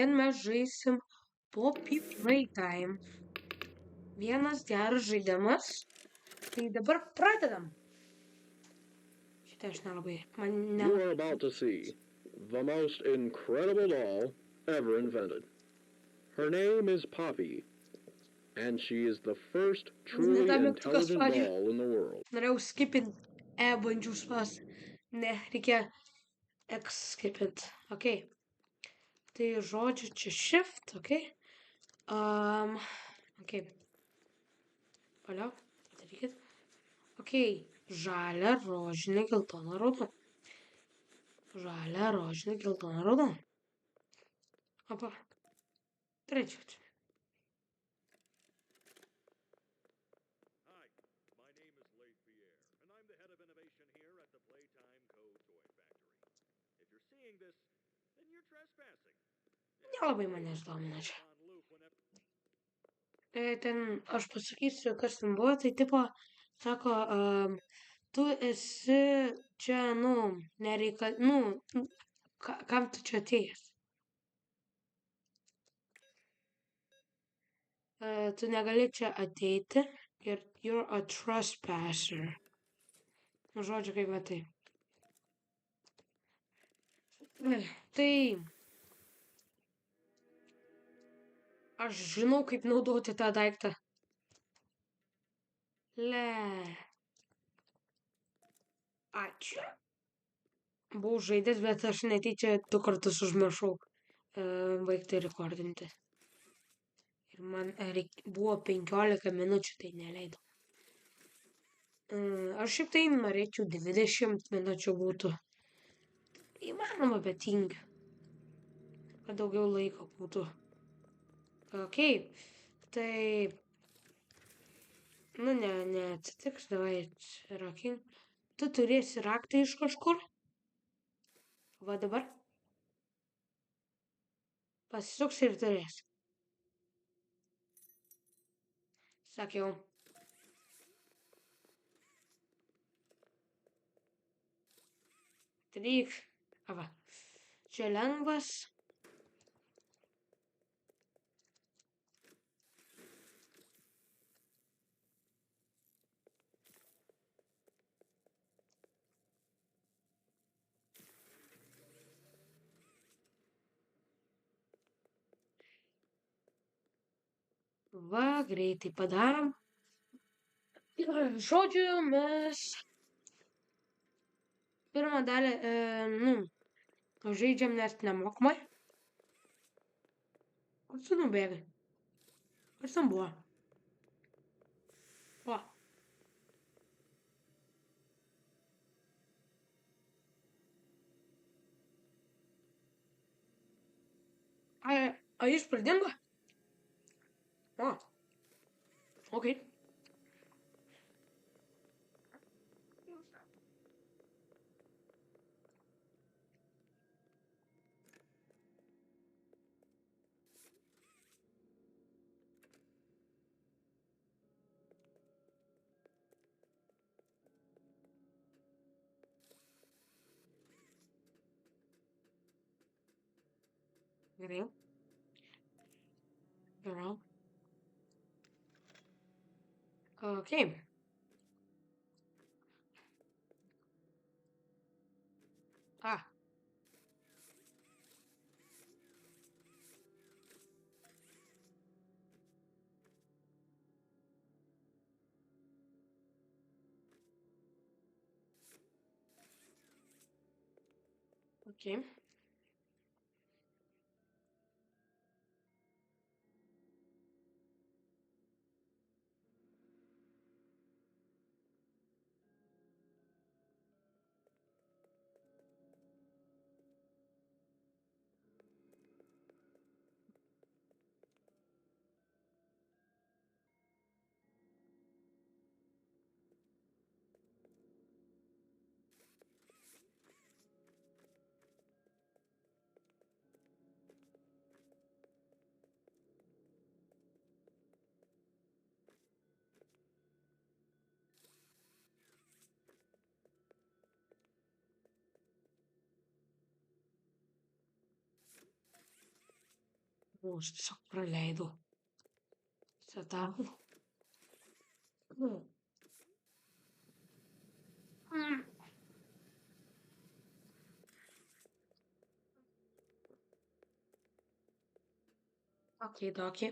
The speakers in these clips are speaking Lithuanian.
Šiandien mes žaisim Poppy Playtime. Vienas geras žaidimas. Tai dabar pradedam. Šitą aš nelabai. You are about to see the most incredible doll ever invented. Her name is Poppy, and she is the first truly intelligent doll in the world. Norėjau skipint bandžiau spas. Ne, reikia X skipint. Ok. Tai žodžiu čia shift, ok. Ok. Paliau, padarykit. Ok. Žalia, rožinė, geltona, raudona. Žalia, rožinė, geltona, raudona. Opa. Trečią. Hi, my name is Leif Pierre, and I'm the head of innovation here at the Playtime Co. Toy Factory. If you're seeing this, then you're trespassing. Nelabai manęs domina čia. Ten aš pasakysiu, kas ten buvo, tai tipo, sako, tu esi čia, nereikal, kam tu čia atėjęs? Tu negali čia ateiti ir you're a trespasser. Žodžiu, kaip matai. Tai aš žinau, kaip naudoti tą daiktą. Ačiū. Buvau žaidęs, bet aš netyčia 2 kartus užmiršau baigti rekordinti. Ir man buvo 15 minučių, tai neleidau. Aš šiaip tai norėčiau 20 minučių būtų. Įmanoma, bet tingiu. Kad daugiau laiko būtų. Ok. Tai... neatsitiks, davai rakink. Tu turėsi raktą iš kažkur. Va dabar. Pasisuks ir turėsi. Sakiau. Tryk. Va. Čia lengvas. Va, greitai padarom. Žodžiu, mes pirmą dalį, žaidžiam nes nemokamai. Kur tu nubėgai? Kas ten buvo? O. A jis pradingo? O. Ok. Gerai. Gerai. Ok. Ok. O, aš tiesiog praleidau. Setapų. Okej, dokie.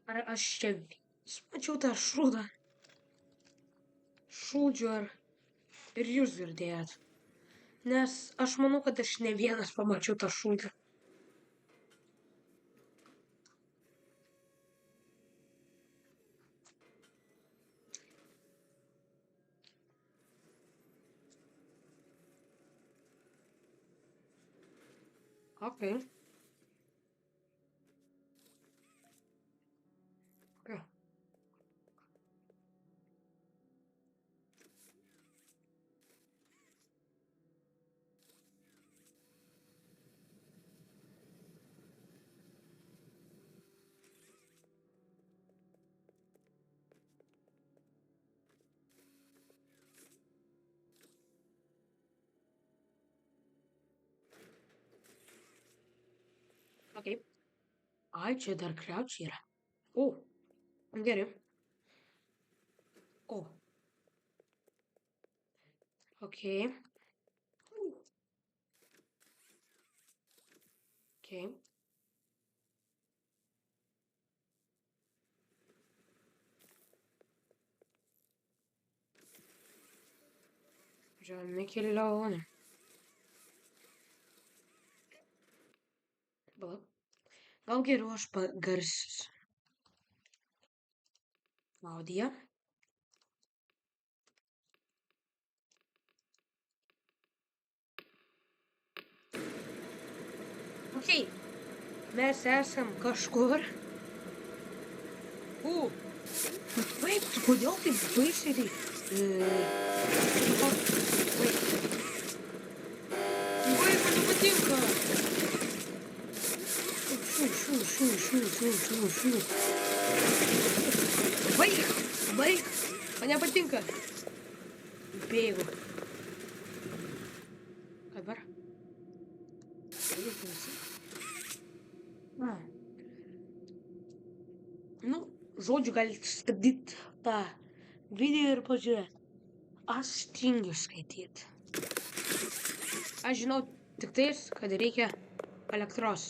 Ar aš čia mačiau tą šūdą? Šūdžių ir jūs girdėjot? Nes aš manau, kad aš ne vienas pamačiau tą šūdį. Okej. Okay. Okej. Ai, čia dar kriaučiai yra. O, gerai. O. Okei. Okei. Žemė kelionė. Gal geriau aš pagarsysiu. Klaudija. Okei. Mes esam kažkur. Bet vaik, tu kodėl taip baisiai tai? Vaik, man nepatinka. Šiu. Vaik, man nepatinka. Bėgu. Ką dabar? Nu, žodžiu, galite stabdyti tą video ir pažiūrėti. Aš tingiu skaityti. Aš žinau tik tais, kad reikia elektros.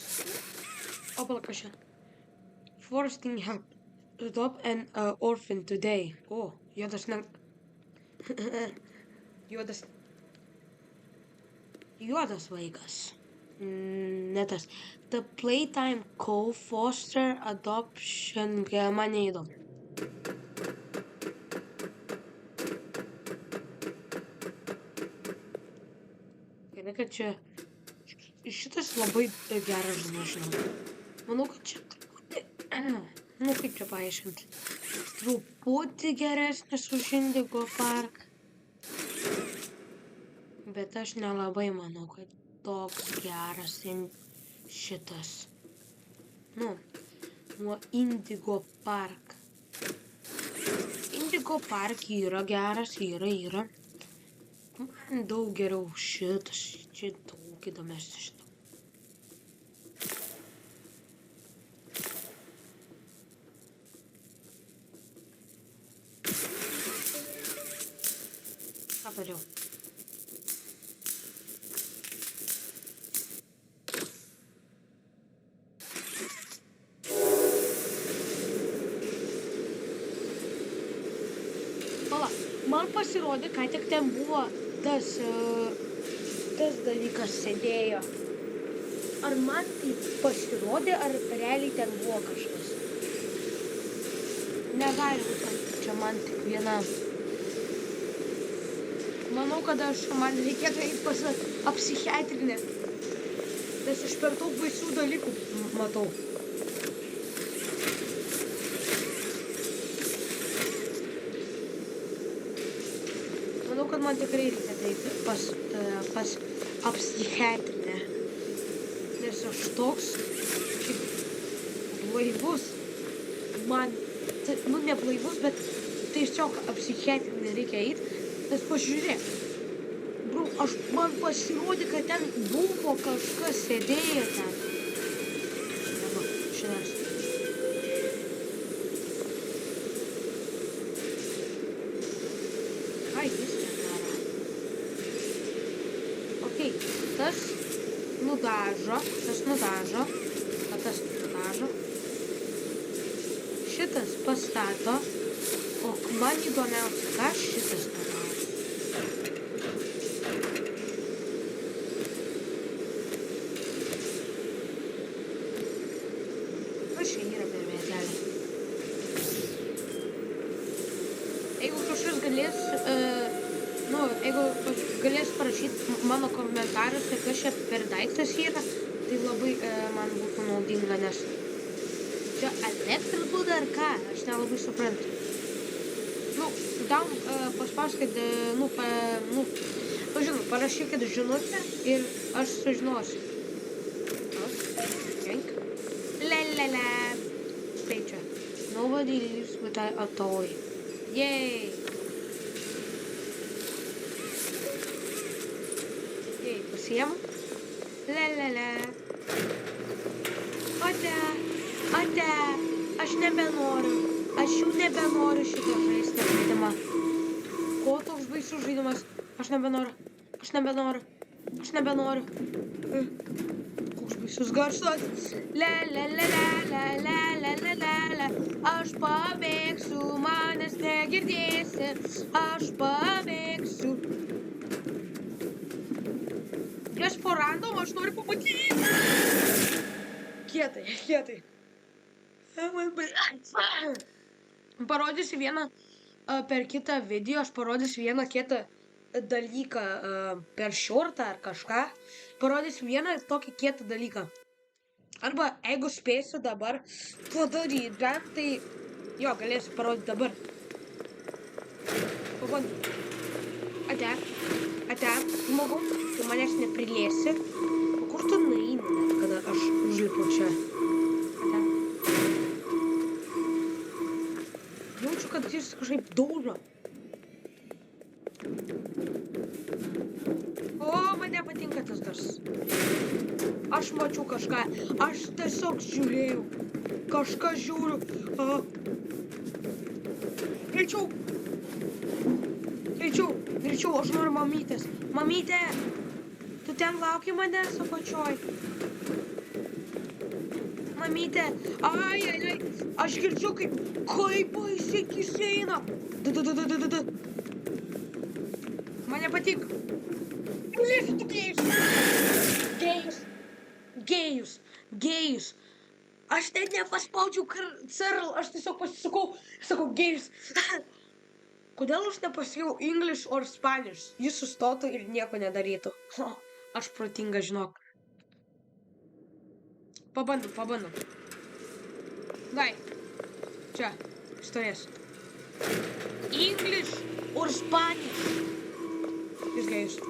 O palauk čia. Forcing help. Adopt an orphan today. O, juodas ne... Juodas vaikas. Ne tas. The Playtime Co-Foster Adoption. Man neįdomu. Gerai, kad čia... Šitas labai geras, žinau. Manau, kad čia truputį... Nu, kaip čia paaiškinti. Truputį geresnis už Indigo Park. Bet aš nelabai manau, kad toks geras šitas. Nu, nuo Indigo Park. Indigo Park yra geras, yra. Man daug geriau šitas. Čia daug įdomesnis šitą. Ką padariau? Man pasirodė, ką tik ten buvo tas dalykas sėdėjo. Ar man tai pasirodė, ar realiai ten buvo kažkas? Negali būti, čia man tik vienam. Manau, kad man reikėtų eiti pas apsichiatrinę, nes aš per daug baisių dalykų matau. Kad man tikrai reikia eiti pas apsichiatrinę. Nes aš toks blaivus. Man, nu ne blaivus, bet tiesiog apsichiatrinę reikia eiti. Nes pažiūrėk. Bro, man pasirodė, kad ten buvo kažkas sėdėjo ten. Dabar, šitas. Ką jis ten daro? Okei, tas nudažo, tas nudažo. Šitas pastato, o man įdomiausia, ką šitas padaro. Kas čia yra per vietelė? Jeigu kažkas galės, jeigu galės parašyti mano komentaruose, kas čia per daiktas yra, tai labai man būtų naudinga, nes čia elektra duoda ar ką? Aš nelabai suprantu. Gal paspauskit, parašykit žinutę ir aš sužinosiu. La. Štai čia. Nobody lives without a toy. Yay! Yay, pasiemu. La. Ate, aš nebenoriu. Aš jau nebenoriu šito žaisti žaidimą. Ko toks baisus žaidimas? Aš nebenoriu. Koks baisus garsas. La. Aš pabėgsiu, manęs negirdėsi. Aš pabėgsiu. Aš po random, aš noriu pamatyti. Kietai. Parodysiu vieną per kitą video, aš parodysiu vieną kitą dalyką per shortą ar kažką. Parodysiu vieną tokį kietą dalyką. Arba jeigu spėsiu dabar padaryti bent, tai jo, galėsiu parodyti dabar. Pabandu. Ate, žmogau, tu manęs neprilėsi. O kur tu nueini, kada aš užlipu čia? Jaučiu, kad jis kažkaip daužo. O, man nepatinka tas garsas. Aš mačiau kažką. Aš tiesiog žiūrėjau. Kažką žiūriu. Greičiau, aš noriu mamytės. Mamytė, tu ten lauki manęs apačioj. Mamytė, ai, aš girdžiu, kaip baisiai eina. Man nepatik. Lies, tu gėjus. Aš net nepaspaudžiau Cirl, aš tiesiog pasisukau, sakau gėjus. Kodėl aš nepasakiau English or Spanish? Jis sustotų ir nieko nedarytų. Aš protinga, žinok. Pabandu. Dai. Čia. Stovės. English or Spanish? Jis gėjus.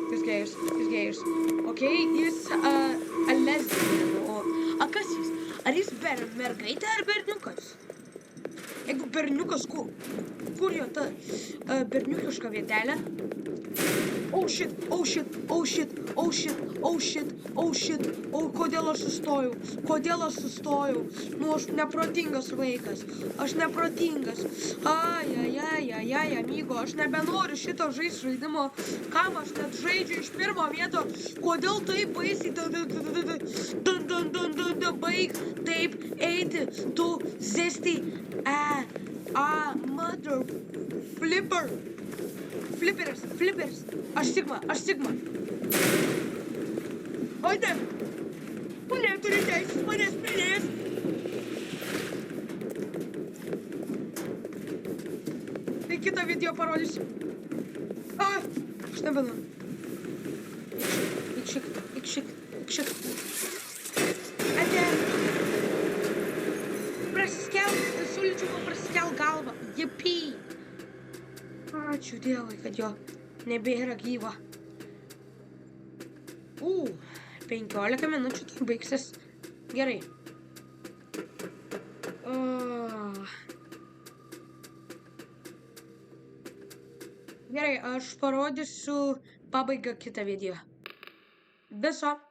Okay, jis a lesbian. A kas jis? Ar jis mergaitė ar berniukas? Jeigu berniukas, kur jo ta berniukiška vietelė? Oh shit. Kodėl aš sustojau? Aš neprotingas vaikas. Ai, amigo, aš nebenoriu šito žaidimo. Kam aš net žaidžiu iš pirmo vieto? Kodėl taip baisiai? Baig taip eiti. Tu zesti. Mother flippers. Aš Sigma. Oide. Tu neturi teisės manęs prilėsti. Tai kitą video parodysiu. Aš nebenoriu. Eik šik. Ate. Siūlyčiau prasiskel galvą. Jippy. Ačiū Dievui, kad jo nebėra gyva. 15 minučių tai baigsis. Gerai. Gerai, aš parodysiu pabaigą kitą video. Viso.